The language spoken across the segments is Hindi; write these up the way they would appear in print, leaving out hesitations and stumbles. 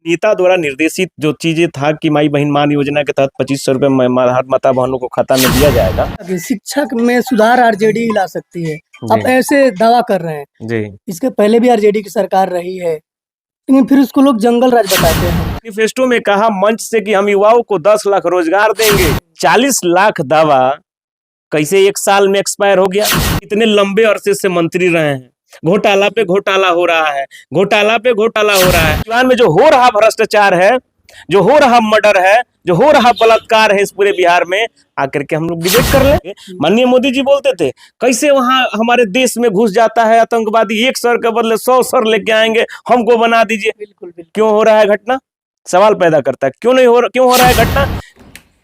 नेता द्वारा निर्देशित जो चीजें था कि माई बहन मान योजना के तहत 2500 रुपए हर माता बहनों को खाता में दिया जाएगा। कि शिक्षक में सुधार आरजेडी ही ला सकती है, आप ऐसे दावा कर रहे हैं जी। इसके पहले भी आरजेडी की सरकार रही है, लेकिन फिर उसको लोग जंगल राज बताते हैं। मैनिफेस्टो में कहा मंच से कि हम युवाओं को 10 लाख रोजगार देंगे। 40 लाख दावा कैसे एक साल में एक्सपायर हो गया? इतने लंबे अरसे से मंत्री रहे हैं, घोटाला पे घोटाला हो रहा है, घोटाला पे घोटाला हो रहा है। सीवान में जो हो रहा भ्रष्टाचार है, जो हो रहा मर्डर है, जो हो रहा बलात्कार है इस पूरे बिहार में, आकर के हम लोग डिबेट कर लेंगे। माननीय मोदी जी बोलते थे कैसे वहां हमारे देश में घुस जाता है आतंकवादी, 1 सर के बदले 100 सर लेके आएंगे, हमको बना दीजिए। बिल्कुल बिल्कुल। क्यों हो रहा है घटना? सवाल पैदा करता है क्यों हो रहा है घटना।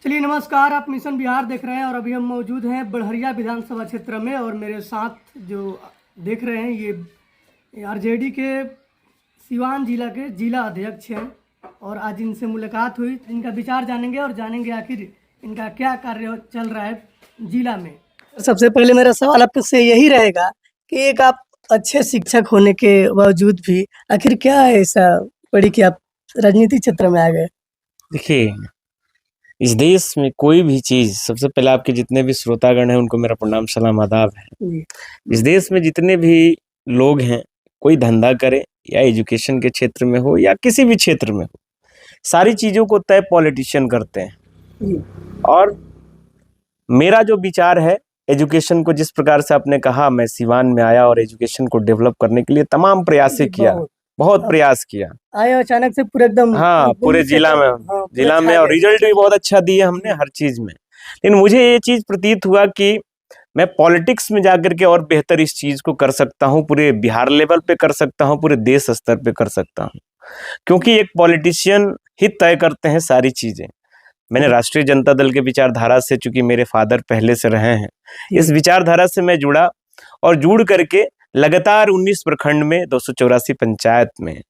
चलिए नमस्कार, आप मिशन बिहार देख रहे हैं और अभी हम मौजूद हैं बड़हरिया विधानसभा क्षेत्र में और मेरे साथ जो देख रहे हैं ये आरजेडी के सीवान जिला के जिला अध्यक्ष हैं और आज इनसे मुलाकात हुई, इनका विचार जानेंगे और जानेंगे आखिर इनका क्या कार्य चल रहा है जिला में। सबसे पहले मेरा सवाल आपसे यही रहेगा कि एक आप अच्छे शिक्षक होने के बावजूद भी आखिर क्या है ऐसा पड़ी कि आप राजनीतिक क्षेत्र में आ गए? देखिए, इस देश में कोई भी चीज, सबसे पहले आपके जितने भी श्रोतागण हैं उनको मेरा प्रणाम सलाम आदाब है। इस देश में जितने भी लोग हैं, कोई धंधा करे या एजुकेशन के क्षेत्र में हो या किसी भी क्षेत्र में हो, सारी चीजों को तय पॉलिटिशियन करते हैं। और मेरा जो विचार है एजुकेशन को, जिस प्रकार से आपने कहा, मैं सीवान में आया और एजुकेशन को डेवलप करने के लिए तमाम प्रयास किया, बहुत प्रयास किया। आया अचानक से पूरे एकदम, हाँ, पूरे जिला में और रिजल्ट भी बहुत अच्छा दिया हमने हर चीज में। लेकिन मुझे ये चीज प्रतीत हुआ कि मैं पॉलिटिक्स में जाकर के और बेहतर इस चीज को कर सकता हूँ, पूरे बिहार लेवल पे कर सकता हूँ, पूरे देश स्तर पे कर सकता हूँ, क्योंकि एक पॉलिटिशियन ही तय करते हैं सारी चीजें। मैंने राष्ट्रीय जनता दल के विचारधारा से, चूंकि मेरे फादर पहले से रहे हैं, इस विचारधारा से मैं जुड़ा और जुड़ करके लगातार 19 प्रखंड में 284 पंचायत में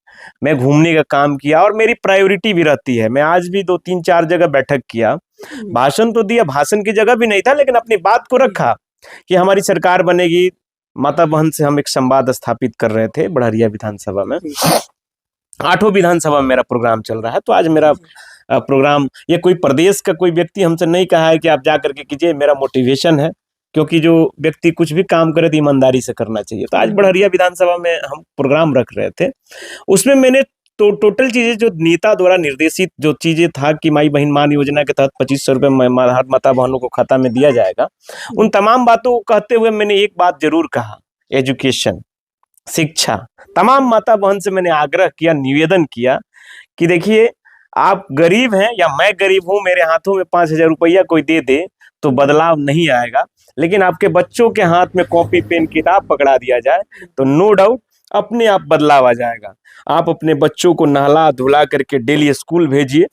मैं घूमने का काम किया और मेरी प्रायोरिटी भी रहती है। मैं आज भी 2-3-4 जगह बैठक किया, भाषण तो दिया, भाषण की जगह भी नहीं था, लेकिन अपनी बात को रखा कि हमारी सरकार बनेगी। माता बहन से हम एक संवाद स्थापित कर रहे थे बड़हरिया विधानसभा में, 8 विधानसभा में मेरा प्रोग्राम चल रहा है। तो आज मेरा प्रोग्राम, ये कोई प्रदेश का कोई व्यक्ति हमसे नहीं कहा है कि आप जा करके कीजिए, मेरा मोटिवेशन है, क्योंकि जो व्यक्ति कुछ भी काम करे तो ईमानदारी से करना चाहिए। तो आज बड़हरिया विधानसभा में हम प्रोग्राम रख रहे थे, उसमें मैंने तो टोटल चीजें जो नेता द्वारा निर्देशित जो चीजें था कि माई बहन मान योजना के तहत 2500 रुपए हर माता बहनों को खाता में दिया जाएगा, उन तमाम बातों को कहते हुए मैंने एक बात जरूर कहा, एजुकेशन, शिक्षा। तमाम माता बहन से मैंने आग्रह किया, निवेदन किया कि देखिए, आप गरीब हैं या मैं गरीब हूं, मेरे हाथों में 5000 रुपया कोई दे दे तो बदलाव नहीं आएगा, लेकिन आपके बच्चों के हाथ में कॉपी पेन किताब पकड़ा दिया जाए तो नो डाउट अपने आप बदलाव आ जाएगा। आप अपने बच्चों को नहला धुला करके डेली स्कूल भेजिए।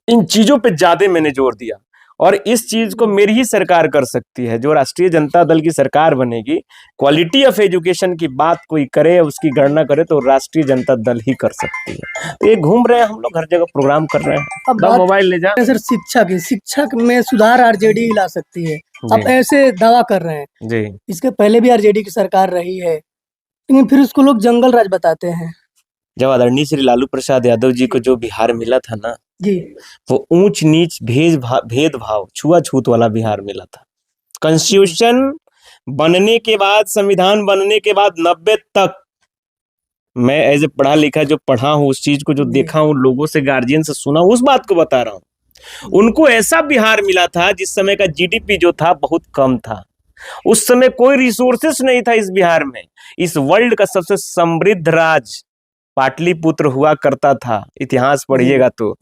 इन चीजों पे ज्यादा मैंने जोर दिया और इस चीज को मेरी ही सरकार कर सकती है। जो राष्ट्रीय जनता दल की सरकार बनेगी, क्वालिटी ऑफ एजुकेशन की बात कोई करे, उसकी गणना करे, तो राष्ट्रीय जनता दल ही कर सकती है। तो ये घूम रहे हैं हम लोग, हर जगह प्रोग्राम कर रहे हैं। अब मोबाइल ले जाए सर, शिक्षक में सुधार आरजेडी ही ला सकती है, आप ऐसे दावा कर रहे हैं जी। इसके पहले भी आरजेडी की सरकार रही है, लेकिन फिर उसको लोग जंगल राज बताते हैं। जब आदरणीय श्री लालू प्रसाद यादव जी को जो बिहार मिला था ना जी, वो ऊंच नीच भेदभाव छुआछूत वाला बिहार मिला था। कॉन्स्टिट्यूशन बनने के बाद, संविधान बनने के बाद 90 तक मैं एज ए पढ़ा लिखा जो पढ़ा हूँ, उस चीज को जो देखा हूँ, लोगों से, गार्जियन से सुना, उस बात को बता रहा हूँ। उनको ऐसा बिहार मिला था जिस समय का जीडीपी जो था बहुत कम था, उस समय कोई रिसोर्सेस नहीं था इस बिहार में। इस वर्ल्ड का सबसे समृद्ध राज्य पाटलिपुत्र हुआ करता था, इतिहास पढ़िएगा तो।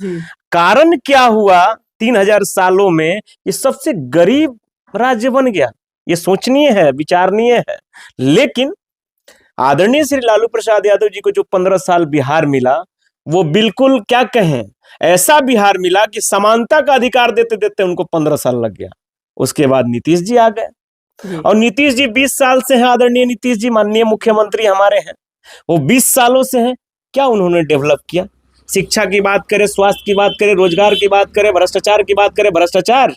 कारण क्या हुआ, 3000 सालों में ये सबसे गरीब राज्य बन गया। ये सोचनीय है, विचारणीय है। लेकिन आदरणीय श्री लालू प्रसाद यादव जी को जो 15 साल बिहार मिला, वो बिल्कुल क्या कहें, ऐसा बिहार मिला कि समानता का अधिकार देते देते उनको 15 साल लग गया। उसके बाद नीतीश जी आ गए और नीतीश जी 20 साल से हैं। आदरणीय नीतीश जी माननीय मुख्यमंत्री हमारे हैं, वो 20 सालों से हैं। क्या उन्होंने डेवलप किया? शिक्षा की बात करें, स्वास्थ्य की बात करें, रोजगार की बात करें, भ्रष्टाचार की बात करें, भ्रष्टाचार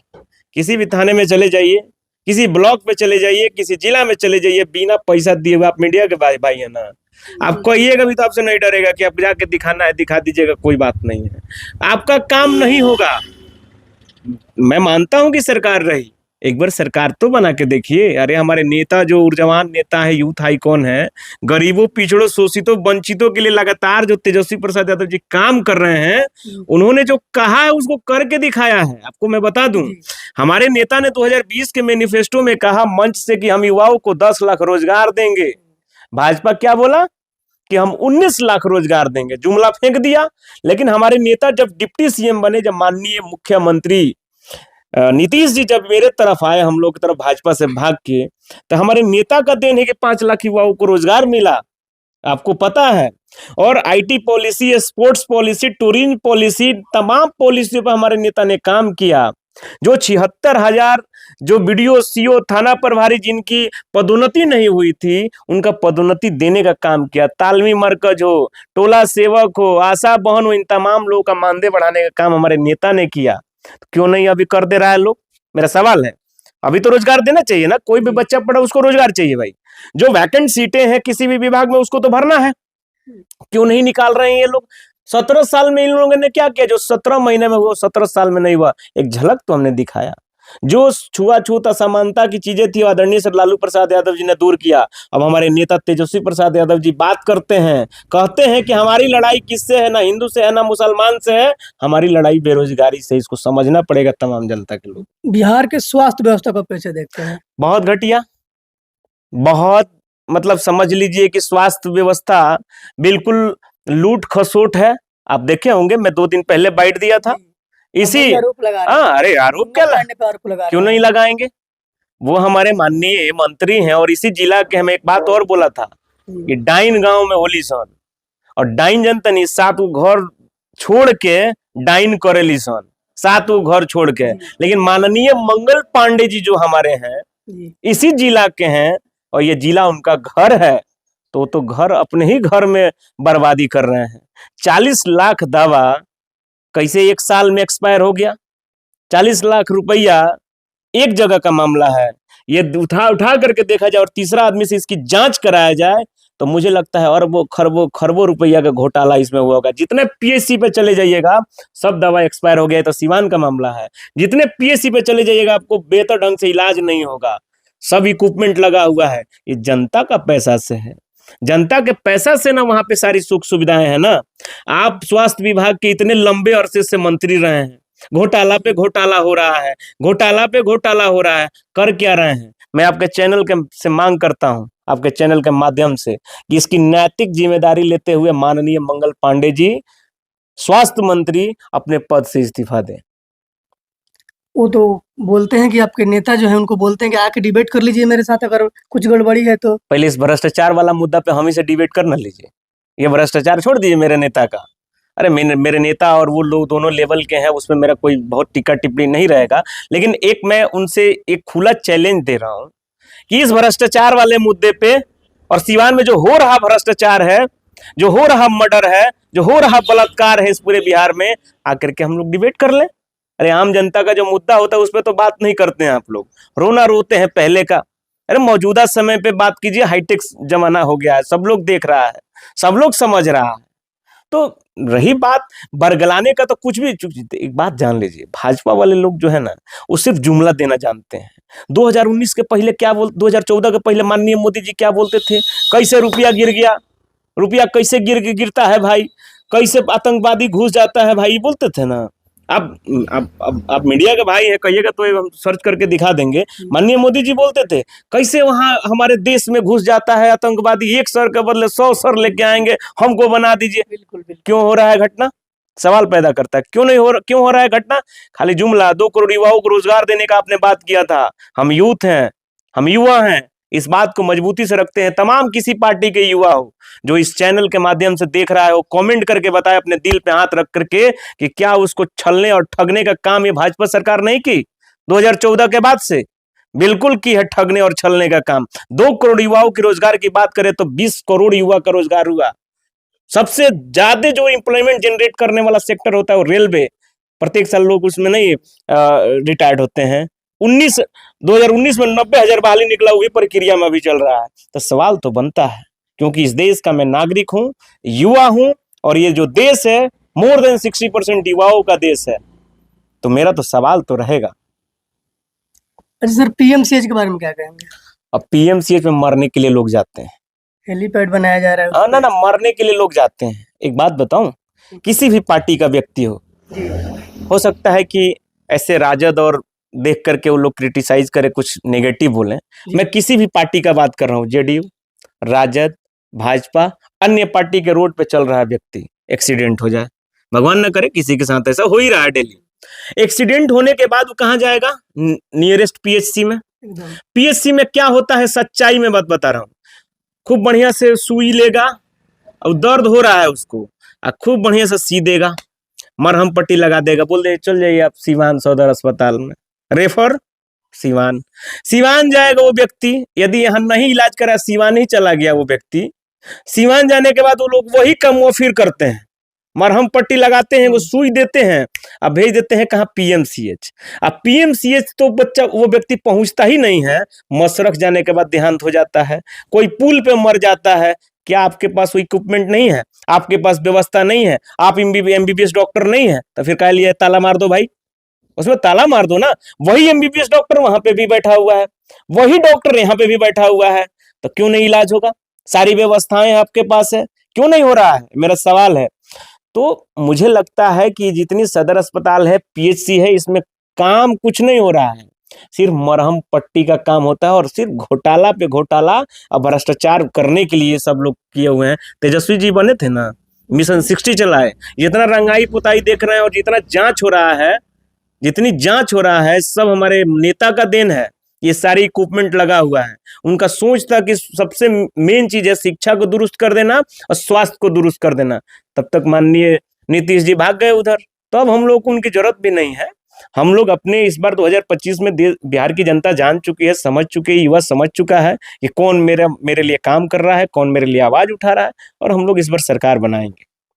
किसी भी थाने में चले जाइए, किसी ब्लॉक में चले जाइए, किसी जिला में चले जाइए, बिना पैसा दिए हुए, आप मीडिया के भाई है ना, आप कहिएगा भी तो आपसे नहीं डरेगा कि आप जाके दिखाना है दिखा दीजिएगा, कोई बात नहीं है, आपका काम नहीं होगा। मैं मानता हूं कि सरकार रही, एक बार सरकार तो बना के देखिए। अरे हमारे नेता जो ऊर्जावान नेता है, यूथ आइकॉन है, गरीबों पिछड़ों शोषितों वंचितों के लिए लगातार जो तेजस्वी प्रसाद यादव जी काम कर रहे हैं, उन्होंने जो कहा है उसको करके दिखाया है। आपको मैं बता दूं, हमारे नेता ने 2020 के मैनिफेस्टो में कहा मंच से कि हम युवाओं को 10 लाख रोजगार देंगे। भाजपा क्या बोला कि हम 19 लाख रोजगार देंगे, जुमला फेंक दिया। लेकिन हमारे नेता जब डिप्टी सीएम बने, जब माननीय मुख्यमंत्री नीतीश जी जब मेरे तरफ आए, हम लोग की तरफ भाजपा से भाग के, तो हमारे नेता का देन है कि 5 लाख युवाओं को रोजगार मिला, आपको पता है। और IT policy, sports policy, tourism policy, तमाम पॉलिसियों पर हमारे नेता ने काम किया। जो 76,000 जो बीडीओ, सीओ, थाना प्रभारी जिनकी पदोन्नति नहीं हुई थी, उनका पदोन्नति देने का काम किया। तालमी मरकज हो, टोला सेवक हो, आशा बहन हो, इन तमाम लोगों का मानदेय बढ़ाने का काम हमारे नेता ने किया। तो क्यों नहीं अभी कर दे रहा है लोग, मेरा सवाल है। अभी तो रोजगार देना चाहिए ना, कोई भी बच्चा पढ़ा उसको रोजगार चाहिए भाई। जो वैकेंट सीटें हैं किसी भी विभाग में उसको तो भरना है, क्यों नहीं निकाल रहे हैं ये लोग। 17 साल में इन लोगों ने क्या किया, जो 17 महीने में हुआ 17 साल में नहीं हुआ। एक झलक तो हमने दिखाया। जो छुआछूत असमानता की चीजें थी आदरणीय सर लालू प्रसाद यादव जी ने दूर किया। अब हमारे नेता तेजस्वी प्रसाद यादव जी बात करते हैं, कहते हैं कि हमारी लड़ाई किससे है, ना हिंदू से है ना मुसलमान से है, हमारी लड़ाई बेरोजगारी से। इसको समझना पड़ेगा तमाम जनता के लोग। बिहार के स्वास्थ्य व्यवस्था को कैसे देखते हैं? बहुत घटिया, बहुत मतलब समझ लीजिए कि स्वास्थ्य व्यवस्था बिल्कुल लूट खसोट है। आप देखे होंगे, मैं 2 दिन पहले बाइट दिया था इसी। आरोप लगा रहे हाँ, अरे आरोप क्या आरोप लगा क्यों नहीं लगाएंगे, वो हमारे माननीय मंत्री हैं। और इसी जिला के हमें एक बात और बोला था कि डाइन गांव में होली सन, और डाइन जनतनी 7 घर छोड़ के डाइन करेली सन, 7 घर छोड़ के। लेकिन माननीय मंगल पांडे जी जो हमारे हैं, इसी जिला के हैं, और ये जिला उनका घर है, तो घर अपने ही घर में बर्बादी कर रहे हैं। 40 लाख दवा कैसे 1 साल में एक्सपायर हो गया? 40 लाख रुपया एक जगह का मामला है। ये उठा करके देखा जाए और तीसरा आदमी से इसकी जांच कराया जाए, तो मुझे लगता है अरबों खरबों रुपया का घोटाला इसमें हुआ होगा। जितने पीएचसी पे चले जाइएगा सब दवा एक्सपायर हो गया है। तो सिवान का मामला है, जितने पीएचसी पे चले जाइएगा आपको बेहतर ढंग से इलाज नहीं होगा, सब इक्विपमेंट लगा हुआ है। ये जनता का पैसा से है, जनता के पैसा से ना वहां पे सारी सुख सुविधाएं हैं ना। आप स्वास्थ्य विभाग के इतने लंबे अरसे से मंत्री रहे हैं, घोटाला पे घोटाला हो रहा है, घोटाला पे घोटाला हो रहा है, कर क्या रहे हैं? मैं आपके चैनल के से मांग करता हूं, आपके चैनल के माध्यम से, कि इसकी नैतिक जिम्मेदारी लेते हुए माननीय मंगल पांडे जी स्वास्थ्य मंत्री अपने पद से इस्तीफा दें। वो तो बोलते हैं कि आपके नेता जो है उनको बोलते हैं कि आके डिबेट कर लीजिए मेरे साथ, अगर कुछ गड़बड़ी है तो। पहले इस भ्रष्टाचार वाला मुद्दा पे हम ही से डिबेट कर न लीजिए, ये भ्रष्टाचार छोड़ दीजिए मेरे नेता का। अरे मेरे नेता और वो लोग दोनों लेवल के हैं, उसमें मेरा कोई बहुत टिक्का टिप्पणी नहीं रहेगा। लेकिन एक मैं उनसे एक खुला चैलेंज दे रहा हूं कि इस भ्रष्टाचार वाले मुद्दे पे, और सिवान में जो हो रहा भ्रष्टाचार है, जो हो रहा मर्डर है, जो हो रहा बलात्कार है इस पूरे बिहार में, आकर के हम लोग डिबेट कर लें। अरे आम जनता का जो मुद्दा होता है उस पर तो बात नहीं करते हैं आप लोग, रोना रोते हैं पहले का। अरे मौजूदा समय पे बात कीजिए, हाईटेक जमाना हो गया है, सब लोग देख रहा है, सब लोग समझ रहा है। तो रही बात बरगलाने का, तो कुछ भी, एक बात जान लीजिए, भाजपा वाले लोग जो है ना, वो सिर्फ जुमला देना जानते हैं। 2019 के पहले क्या 2014 के पहले माननीय मोदी जी क्या बोलते थे? कैसे रुपया गिर गया, रुपया कैसे गिरता है भाई, कैसे आतंकवादी घुस जाता है भाई, बोलते थे ना। आप मीडिया के भाई है, कहिएगा तो हम सर्च करके दिखा देंगे। माननीय मोदी जी बोलते थे कैसे वहां हमारे देश में घुस जाता है आतंकवादी, 1 सर के बदले 100 सर लेके आएंगे, हमको बना दीजिए। बिल्कुल। क्यों हो रहा है घटना? सवाल पैदा करता है, क्यों हो रहा है घटना? खाली जुमला। 2 करोड़ युवाओं को रोजगार देने का आपने बात किया था। हम यूथ हैं, हम युवा हैं, इस बात को मजबूती से रखते हैं। तमाम किसी पार्टी के युवा हो जो इस चैनल के माध्यम से देख रहा है, वो कमेंट करके बताए अपने दिल पे हाथ रख करके कि क्या उसको छलने और ठगने का काम ये भाजपा सरकार नहीं की 2014 के बाद से? बिल्कुल की है ठगने और छलने का काम। 2 करोड़ युवाओं के रोजगार की बात करें तो 20 करोड़ युवा का रोजगार हुआ। सबसे ज्यादा जो एम्प्लॉयमेंट जनरेट करने वाला सेक्टर होता है वो रेलवे, प्रत्येक साल लोग उसमें नहीं रिटायर्ड होते हैं। 2019 में 90,000 बहाली निकला, वही प्रक्रिया में अभी चल रहा है। तो सवाल तो बनता है क्योंकि इस देश का मैं नागरिक हूं, युवा हूं, और ये जो देश है मोर देन 60% युवाओं का देश है। तो मेरा तो सवाल तो रहेगा। अच्छा सर, पीएमसीएच के बारे में क्या कहेंगे? अब पीएमसीएच में मरने के लिए लोग जाते हैं। हेलीपैड बनाया जा रहा है ना ना, मरने के लिए लोग जाते हैं। एक बात बताऊं, किसी भी पार्टी का व्यक्ति हो सकता है कि ऐसे राजद और देख करके वो लोग क्रिटिसाइज करे, कुछ नेगेटिव बोले। मैं किसी भी पार्टी का बात कर रहा हूँ, जेडीयू, राजद, भाजपा, अन्य पार्टी के रोड पे चल रहा है व्यक्ति, एक्सीडेंट हो जाए, भगवान न करे किसी के साथ ऐसा हो ही रहा है डेली। एक्सीडेंट होने के बाद वो कहाँ जाएगा? नियरेस्ट पीएचसी में। पीएचसी में क्या होता है, सच्चाई में बात बता रहा हूँ, खूब बढ़िया से सुई लेगा और दर्द हो रहा है उसको, खूब बढ़िया से सी देगा, मरहम पट्टी लगा देगा, बोल दे चल जाइए आप सिवान सदर अस्पताल में, रेफर सिवान। सिवान जाएगा वो व्यक्ति, यदि यहाँ नहीं इलाज करा, सिवान ही चला गया वो व्यक्ति। सिवान जाने के बाद वो लोग वही कम वो फिर करते हैं, मरहम पट्टी लगाते हैं, वो सुई देते हैं, अब भेज देते हैं कहाँ? पीएमसीएच। अब पीएमसीएच तो बच्चा वो व्यक्ति पहुंचता ही नहीं है, मसरख जाने के बाद देहांत हो जाता है, कोई पुल पे मर जाता है। क्या आपके पास कोई इक्विपमेंट नहीं है? आपके पास व्यवस्था नहीं है? आप एमबीबीएस डॉक्टर नहीं है? तो फिर कह लिए ताला मार दो भाई, उसमें ताला मार दो ना। वही एमबीबीएस डॉक्टर वहां पे भी बैठा हुआ है, वही डॉक्टर यहाँ पे भी बैठा हुआ है, तो क्यों नहीं इलाज होगा? सारी व्यवस्थाएं आपके पास है, क्यों नहीं हो रहा है? मेरा सवाल है। तो मुझे लगता है कि जितनी सदर अस्पताल है, पीएचसी है, इसमें काम कुछ नहीं हो रहा है, सिर्फ मरहम पट्टी का काम होता है, और सिर्फ घोटाला पे घोटाला और भ्रष्टाचार करने के लिए सब लोग किए हुए हैं। तेजस्वी जी बने थे ना, मिशन 60 चलाए, जितना रंगाई पुताई देख रहे हैं और जितना जांच हो रहा है, जितनी जांच हो रहा है, सब हमारे नेता का देन है। ये सारी इक्विपमेंट लगा हुआ है, उनका सोच था कि सबसे मेन चीज है शिक्षा को दुरुस्त कर देना और स्वास्थ्य को दुरुस्त कर देना। तब तक माननीय नीतीश जी भाग गए उधर, तो अब हम लोग को उनकी जरूरत भी नहीं है। हम लोग अपने इस बार 2025 में बिहार की जनता जान चुकी है, समझ चुकी है, युवा समझ चुका है कि कौन मेरे लिए काम कर रहा है, कौन मेरे लिए आवाज उठा रहा है, और हम लोग इस बार सरकार बनाएंगे।